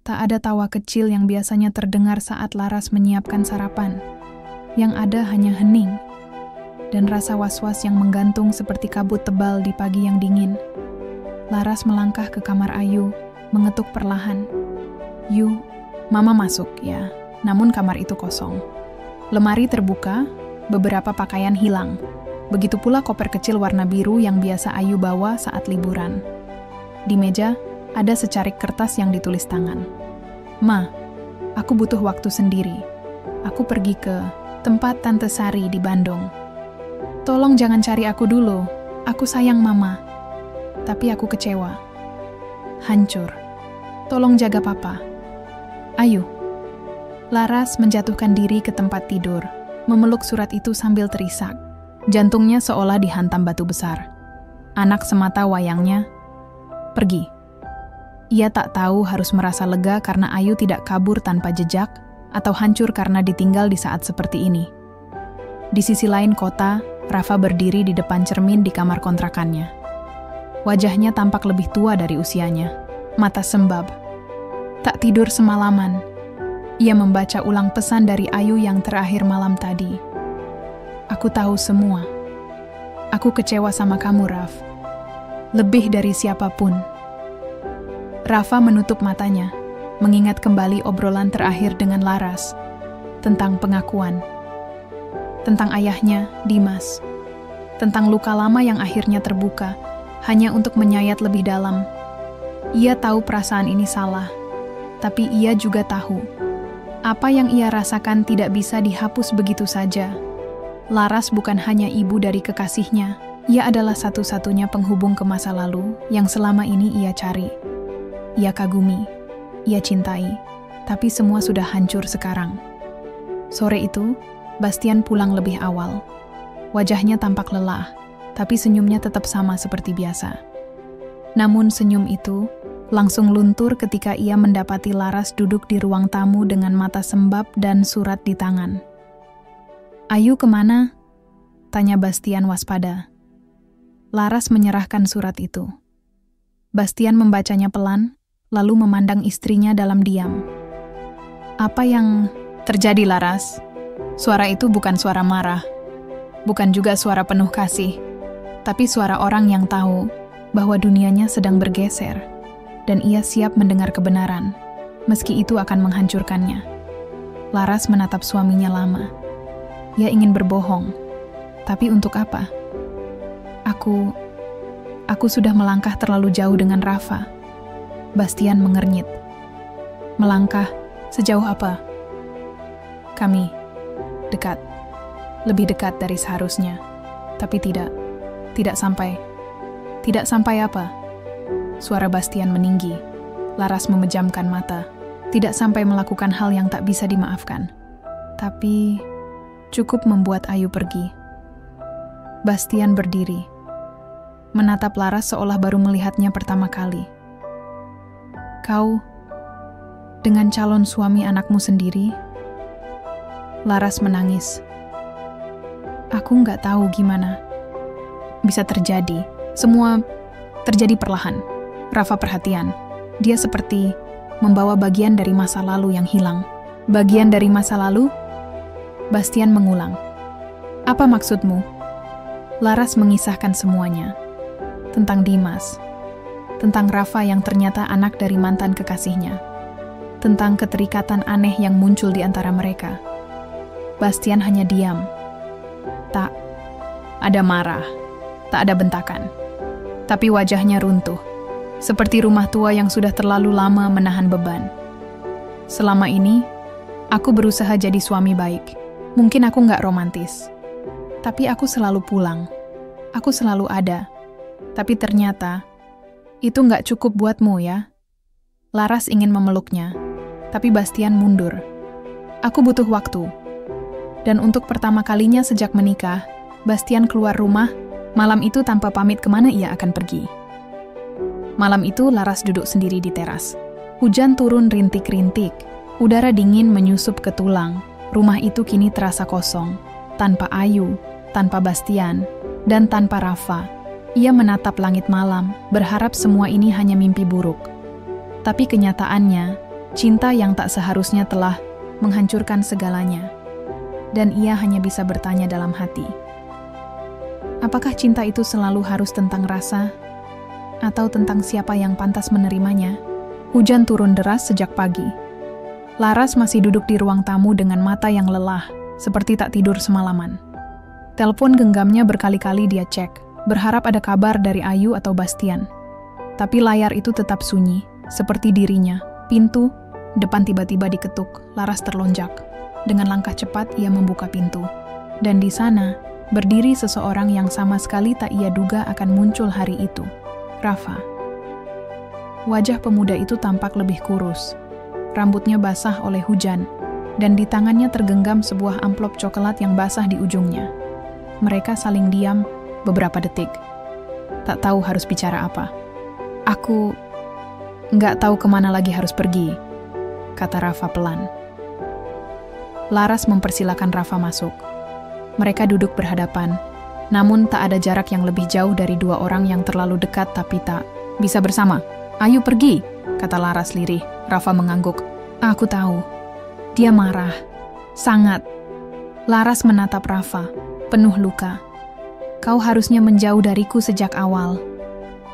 Tak ada tawa kecil yang biasanya terdengar saat Laras menyiapkan sarapan. Yang ada hanya hening. Dan rasa was-was yang menggantung seperti kabut tebal di pagi yang dingin. Laras melangkah ke kamar Ayu, mengetuk perlahan. Yu, Mama masuk ya, namun kamar itu kosong. Lemari terbuka, beberapa pakaian hilang. Begitu pula koper kecil warna biru yang biasa Ayu bawa saat liburan. Di meja, ada secarik kertas yang ditulis tangan. Ma, aku butuh waktu sendiri. Aku pergi ke tempat Tante Sari di Bandung. Tolong jangan cari aku dulu. Aku sayang Mama. Tapi aku kecewa. Hancur. Tolong jaga Papa. Ayu. Laras menjatuhkan diri ke tempat tidur, memeluk surat itu sambil terisak. Jantungnya seolah dihantam batu besar. Anak semata wayangnya, pergi. Ia tak tahu harus merasa lega karena Ayu tidak kabur tanpa jejak atau hancur karena ditinggal di saat seperti ini. Di sisi lain kota, Rafa berdiri di depan cermin di kamar kontrakannya. Wajahnya tampak lebih tua dari usianya, mata sembab. Tak tidur semalaman. Ia membaca ulang pesan dari Ayu yang terakhir malam tadi. Aku tahu semua. Aku kecewa sama kamu, Raf. Lebih dari siapapun. Rafa menutup matanya, mengingat kembali obrolan terakhir dengan Laras tentang pengakuan. Tentang ayahnya, Dimas. Tentang luka lama yang akhirnya terbuka, hanya untuk menyayat lebih dalam. Ia tahu perasaan ini salah, tapi ia juga tahu apa yang ia rasakan tidak bisa dihapus begitu saja. Laras bukan hanya ibu dari kekasihnya, ia adalah satu-satunya penghubung ke masa lalu yang selama ini ia cari. Ia kagumi, ia cintai, tapi semua sudah hancur sekarang. Sore itu, Bastian pulang lebih awal. Wajahnya tampak lelah, tapi senyumnya tetap sama seperti biasa. Namun senyum itu langsung luntur ketika ia mendapati Laras duduk di ruang tamu dengan mata sembab dan surat di tangan. "Ayu kemana?" tanya Bastian waspada. Laras menyerahkan surat itu. Bastian membacanya pelan, lalu memandang istrinya dalam diam. "Apa yang terjadi, Laras?" Suara itu bukan suara marah, bukan juga suara penuh kasih, tapi suara orang yang tahu bahwa dunianya sedang bergeser, dan ia siap mendengar kebenaran, meski itu akan menghancurkannya. Laras menatap suaminya lama. Ia ingin berbohong, tapi untuk apa? Aku sudah melangkah terlalu jauh dengan Rafa. Bastian mengernyit. "Melangkah sejauh apa?" "Kami dekat, lebih dekat dari seharusnya, tapi tidak sampai." "Tidak sampai apa?" Suara Bastian meninggi. Laras memejamkan mata. "Tidak sampai melakukan hal yang tak bisa dimaafkan. Tapi cukup membuat Ayu pergi." Bastian berdiri, menatap Laras seolah baru melihatnya pertama kali. "Kau dengan calon suami anakmu sendiri?" Laras menangis. "Aku nggak tahu gimana bisa terjadi. Semua terjadi perlahan." Rafa perhatian. Dia seperti membawa bagian dari masa lalu yang hilang. "Bagian dari masa lalu?" Bastian mengulang. "Apa maksudmu?" Laras mengisahkan semuanya. Tentang Dimas. Tentang Rafa yang ternyata anak dari mantan kekasihnya. Tentang keterikatan aneh yang muncul di antara mereka. Bastian hanya diam. Tak ada marah, tak ada bentakan. Tapi wajahnya runtuh, seperti rumah tua yang sudah terlalu lama menahan beban. "Selama ini, aku berusaha jadi suami baik. Mungkin aku nggak romantis. Tapi aku selalu pulang. Aku selalu ada. Tapi ternyata, itu nggak cukup buatmu ya." Laras ingin memeluknya, tapi Bastian mundur. "Aku butuh waktu." Dan untuk pertama kalinya sejak menikah, Bastian keluar rumah malam itu tanpa pamit kemana ia akan pergi. Malam itu Laras duduk sendiri di teras. Hujan turun rintik-rintik, udara dingin menyusup ke tulang. Rumah itu kini terasa kosong, tanpa Ayu, tanpa Bastian, dan tanpa Rafa. Ia menatap langit malam, berharap semua ini hanya mimpi buruk. Tapi kenyataannya, cinta yang tak seharusnya telah menghancurkan segalanya. Dan ia hanya bisa bertanya dalam hati, apakah cinta itu selalu harus tentang rasa? Atau tentang siapa yang pantas menerimanya? Hujan turun deras sejak pagi. Laras masih duduk di ruang tamu dengan mata yang lelah, seperti tak tidur semalaman. Telepon genggamnya berkali-kali dia cek, berharap ada kabar dari Ayu atau Bastian. Tapi layar itu tetap sunyi, seperti dirinya. Pintu depan tiba-tiba diketuk. Laras terlonjak. Dengan langkah cepat ia membuka pintu. Dan di sana, berdiri seseorang yang sama sekali tak ia duga akan muncul hari itu. Rafa. Wajah pemuda itu tampak lebih kurus. Rambutnya basah oleh hujan, dan di tangannya tergenggam sebuah amplop coklat yang basah di ujungnya. Mereka saling diam beberapa detik. Tak tahu harus bicara apa. Nggak tahu kemana lagi harus pergi, kata Rafa pelan. Laras mempersilakan Rafa masuk. Mereka duduk berhadapan, namun tak ada jarak yang lebih jauh dari dua orang yang terlalu dekat tapi tak bisa bersama. Ayo pergi, kata Laras lirih. Rafa mengangguk. Aku tahu. Dia marah. Sangat. Laras menatap Rafa, penuh luka. Kau harusnya menjauh dariku sejak awal.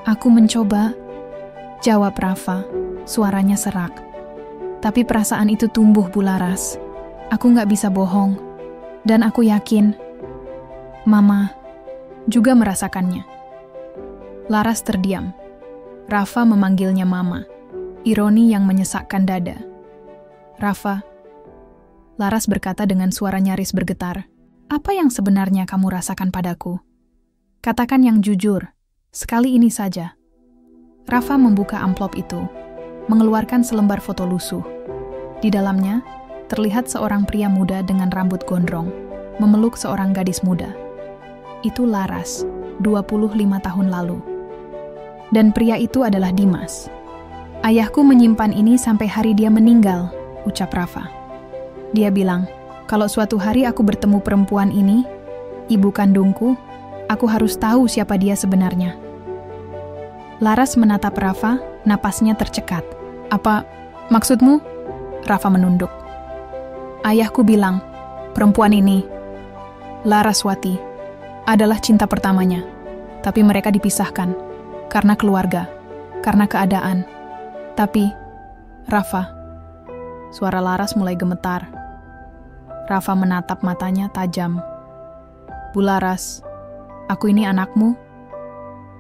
Aku mencoba, jawab Rafa, suaranya serak. Tapi perasaan itu tumbuh, Bu Laras. Aku nggak bisa bohong. Dan aku yakin, Mama juga merasakannya. Laras terdiam. Rafa memanggilnya Mama. Ironi yang menyesakkan dada. Rafa, Laras berkata dengan suara nyaris bergetar. Apa yang sebenarnya kamu rasakan padaku? Katakan yang jujur, sekali ini saja. Rafa membuka amplop itu, mengeluarkan selembar foto lusuh. Di dalamnya, terlihat seorang pria muda dengan rambut gondrong, memeluk seorang gadis muda. Itu Laras, 25 tahun lalu. Dan pria itu adalah Dimas. Ayahku menyimpan ini sampai hari dia meninggal, ucap Rafa. Dia bilang, kalau suatu hari aku bertemu perempuan ini, ibu kandungku, aku harus tahu siapa dia sebenarnya. Laras menatap Rafa, napasnya tercekat. Apa maksudmu? Rafa menunduk. Ayahku bilang, perempuan ini, Laraswati, adalah cinta pertamanya. Tapi mereka dipisahkan, karena keluarga, karena keadaan. Tapi, Rafa, suara Laras mulai gemetar. Rafa menatap matanya tajam. Bu Laras, aku ini anakmu?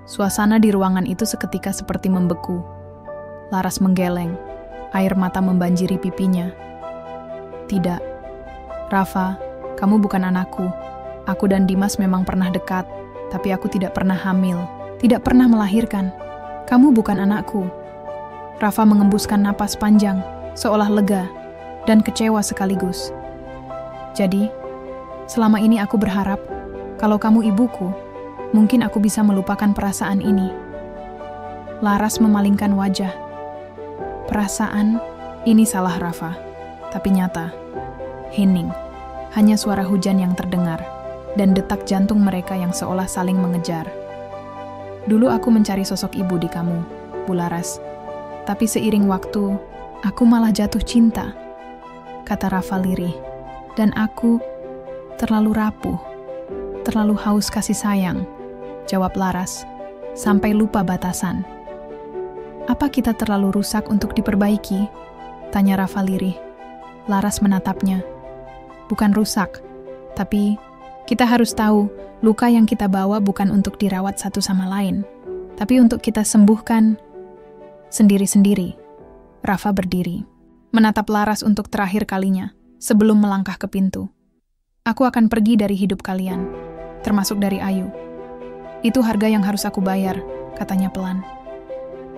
Suasana di ruangan itu seketika seperti membeku. Laras menggeleng, air mata membanjiri pipinya. Tidak, Rafa, kamu bukan anakku. Aku dan Dimas memang pernah dekat, tapi aku tidak pernah hamil, tidak pernah melahirkan. Kamu bukan anakku. Rafa mengembuskan napas panjang, seolah lega dan kecewa sekaligus. Jadi, selama ini aku berharap, kalau kamu ibuku, mungkin aku bisa melupakan perasaan ini. Laras memalingkan wajah. Perasaan, ini salah Rafa, tapi nyata. Hening, hanya suara hujan yang terdengar, dan detak jantung mereka yang seolah saling mengejar. Dulu aku mencari sosok ibu di kamu, Bu Laras. Tapi seiring waktu, aku malah jatuh cinta, kata Rafa lirih. Dan aku terlalu rapuh, terlalu haus kasih sayang, jawab Laras, sampai lupa batasan. Apa kita terlalu rusak untuk diperbaiki? Tanya Rafa lirih. Laras menatapnya. Bukan rusak, tapi kita harus tahu luka yang kita bawa bukan untuk dirawat satu sama lain, tapi untuk kita sembuhkan sendiri-sendiri. Rafa berdiri, menatap Laras untuk terakhir kalinya, sebelum melangkah ke pintu. Aku akan pergi dari hidup kalian, termasuk dari Ayu. Itu harga yang harus aku bayar, katanya pelan.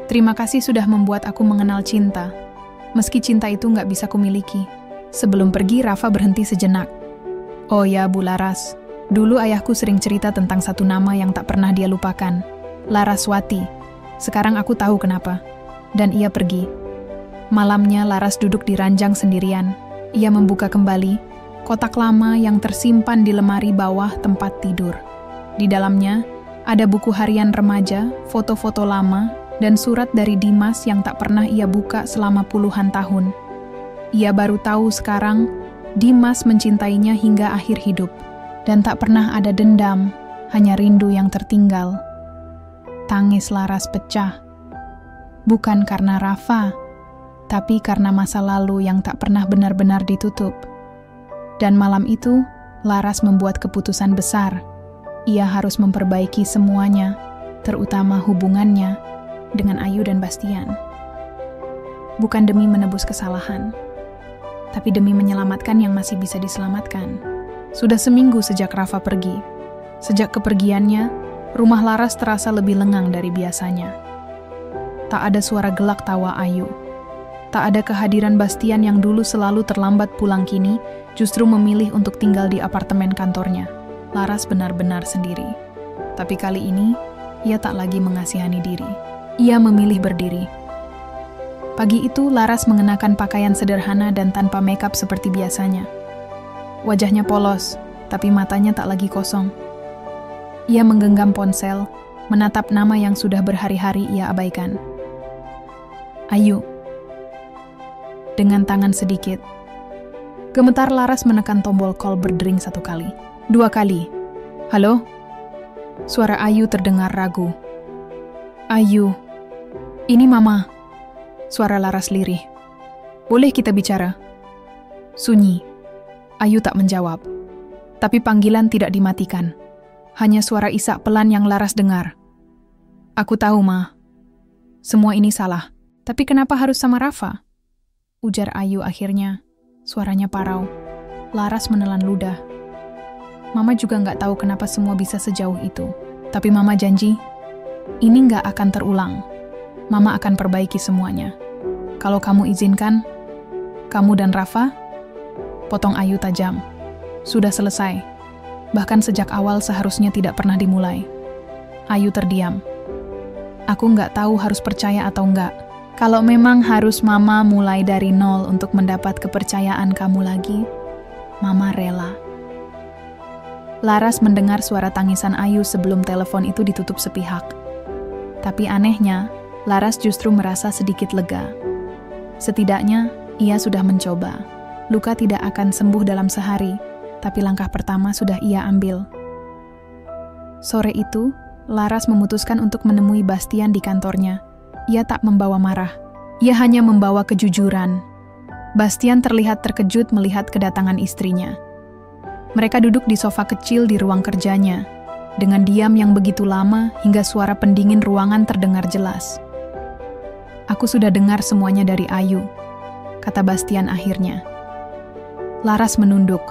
Terima kasih sudah membuat aku mengenal cinta, meski cinta itu nggak bisa kumiliki. Sebelum pergi, Rafa berhenti sejenak. Oh ya, Bu Laras, dulu ayahku sering cerita tentang satu nama yang tak pernah dia lupakan, Laraswati. Sekarang aku tahu kenapa. Dan ia pergi. Malamnya Laras duduk di ranjang sendirian. Ia membuka kembali kotak lama yang tersimpan di lemari bawah tempat tidur. Di dalamnya ada buku harian remaja, foto-foto lama, dan surat dari Dimas yang tak pernah ia buka selama puluhan tahun. Ia baru tahu sekarang Dimas mencintainya hingga akhir hidup, dan tak pernah ada dendam, hanya rindu yang tertinggal. Tangis Laras pecah. Bukan karena Rafa, tapi karena masa lalu yang tak pernah benar-benar ditutup. Dan malam itu, Laras membuat keputusan besar. Ia harus memperbaiki semuanya, terutama hubungannya dengan Ayu dan Bastian. Bukan demi menebus kesalahan, tapi demi menyelamatkan yang masih bisa diselamatkan. Sudah seminggu sejak Rafa pergi. Sejak kepergiannya, rumah Laras terasa lebih lengang dari biasanya. Tak ada suara gelak tawa Ayu. Tak ada kehadiran Bastian yang dulu selalu terlambat pulang kini, justru memilih untuk tinggal di apartemen kantornya. Laras benar-benar sendiri. Tapi kali ini, ia tak lagi mengasihani diri. Ia memilih berdiri. Pagi itu, Laras mengenakan pakaian sederhana dan tanpa makeup seperti biasanya. Wajahnya polos, tapi matanya tak lagi kosong. Ia menggenggam ponsel, menatap nama yang sudah berhari-hari ia abaikan. Ayu. Dengan tangan sedikit. Gemetar Laras menekan tombol call berdering 1 kali. 2 kali. Halo? Suara Ayu terdengar ragu. Ayu. Ini Mama. Suara Laras lirih. Boleh kita bicara? Sunyi. Ayu tak menjawab. Tapi panggilan tidak dimatikan. Hanya suara isak pelan yang Laras dengar. Aku tahu, Ma. Semua ini salah. Tapi kenapa harus sama Rafa? Ujar Ayu akhirnya. Suaranya parau. Laras menelan ludah. Mama juga nggak tahu kenapa semua bisa sejauh itu. Tapi Mama janji, ini nggak akan terulang. Mama akan perbaiki semuanya. Kalau kamu izinkan, kamu dan Rafa, potong Ayu tajam. Sudah selesai. Bahkan sejak awal seharusnya tidak pernah dimulai. Ayu terdiam. Aku nggak tahu harus percaya atau nggak. Kalau memang harus Mama mulai dari nol untuk mendapat kepercayaan kamu lagi, Mama rela. Laras mendengar suara tangisan Ayu sebelum telepon itu ditutup sepihak. Tapi anehnya, Laras justru merasa sedikit lega. Setidaknya, ia sudah mencoba. Luka tidak akan sembuh dalam sehari, tapi langkah pertama sudah ia ambil. Sore itu, Laras memutuskan untuk menemui Bastian di kantornya. Ia tak membawa marah. Ia hanya membawa kejujuran. Bastian terlihat terkejut melihat kedatangan istrinya. Mereka duduk di sofa kecil di ruang kerjanya, dengan diam yang begitu lama hingga suara pendingin ruangan terdengar jelas. Aku sudah dengar semuanya dari Ayu, kata Bastian akhirnya. Laras menunduk.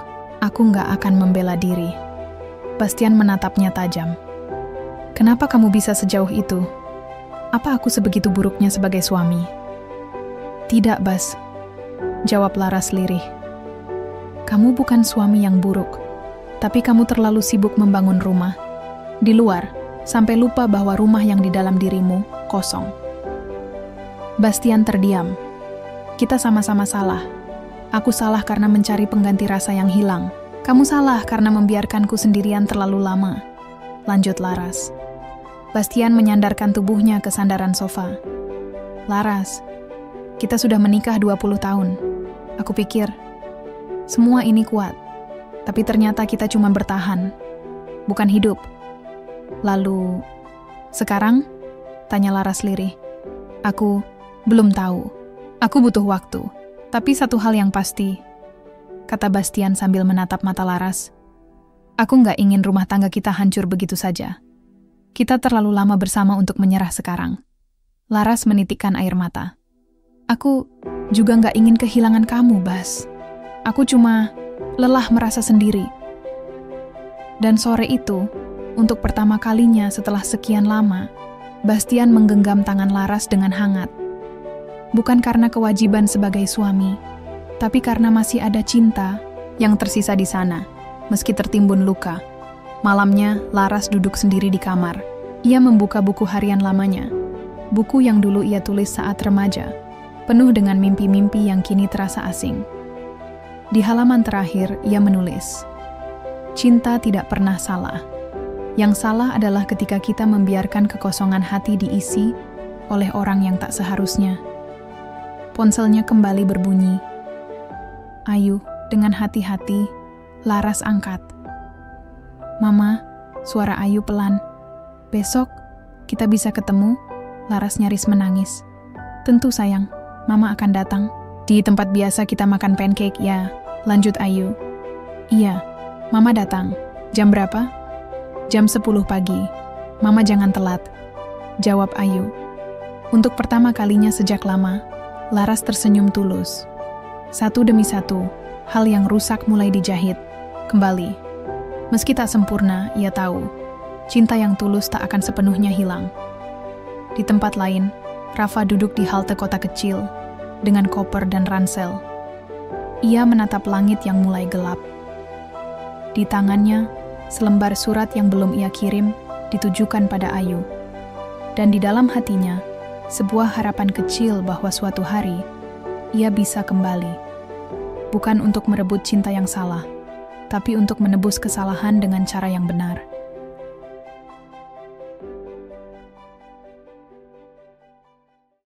Aku nggak akan membela diri. Bastian menatapnya tajam. Kenapa kamu bisa sejauh itu? Apa aku sebegitu buruknya sebagai suami? Tidak, Bas. Jawab Laras lirih. Kamu bukan suami yang buruk, tapi kamu terlalu sibuk membangun rumah. Di luar, sampai lupa bahwa rumah yang di dalam dirimu kosong. Bastian terdiam. Kita sama-sama salah. Aku salah karena mencari pengganti rasa yang hilang. Kamu salah karena membiarkanku sendirian terlalu lama. Lanjut Laras. Bastian menyandarkan tubuhnya ke sandaran sofa. Laras, kita sudah menikah 20 tahun. Aku pikir, semua ini kuat. Tapi ternyata kita cuma bertahan. Bukan hidup. Lalu, sekarang? Tanya Laras lirih. Aku belum tahu. Aku butuh waktu. Tapi satu hal yang pasti, kata Bastian sambil menatap mata Laras. Aku nggak ingin rumah tangga kita hancur begitu saja. Kita terlalu lama bersama untuk menyerah sekarang. Laras menitikkan air mata. Aku juga nggak ingin kehilangan kamu, Bas. Aku cuma lelah merasa sendiri. Dan sore itu, untuk pertama kalinya setelah sekian lama, Bastian menggenggam tangan Laras dengan hangat. Bukan karena kewajiban sebagai suami, tapi karena masih ada cinta yang tersisa di sana, meski tertimbun luka. Malamnya, Laras duduk sendiri di kamar. Ia membuka buku harian lamanya, buku yang dulu ia tulis saat remaja, penuh dengan mimpi-mimpi yang kini terasa asing. Di halaman terakhir, ia menulis, "Cinta tidak pernah salah. Yang salah adalah ketika kita membiarkan kekosongan hati diisi oleh orang yang tak seharusnya." Ponselnya kembali berbunyi. Ayu, dengan hati-hati, Laras angkat. Mama, suara Ayu pelan. Besok, kita bisa ketemu? Laras nyaris menangis. Tentu sayang, Mama akan datang. Di tempat biasa kita makan pancake ya, lanjut Ayu. Iya, Mama datang. Jam berapa? Jam 10 pagi. Mama jangan telat. Jawab Ayu. Untuk pertama kalinya sejak lama, Laras tersenyum tulus. Satu demi satu, hal yang rusak mulai dijahit kembali. Meski tak sempurna, ia tahu, cinta yang tulus tak akan sepenuhnya hilang. Di tempat lain, Rafa duduk di halte kota kecil, dengan koper dan ransel. Ia menatap langit yang mulai gelap. Di tangannya, selembar surat yang belum ia kirim, ditujukan pada Ayu. Dan di dalam hatinya, Sebuah harapan kecil bahwa suatu hari ia bisa kembali. Bukan untuk merebut cinta yang salah, tapi untuk menebus kesalahan dengan cara yang benar.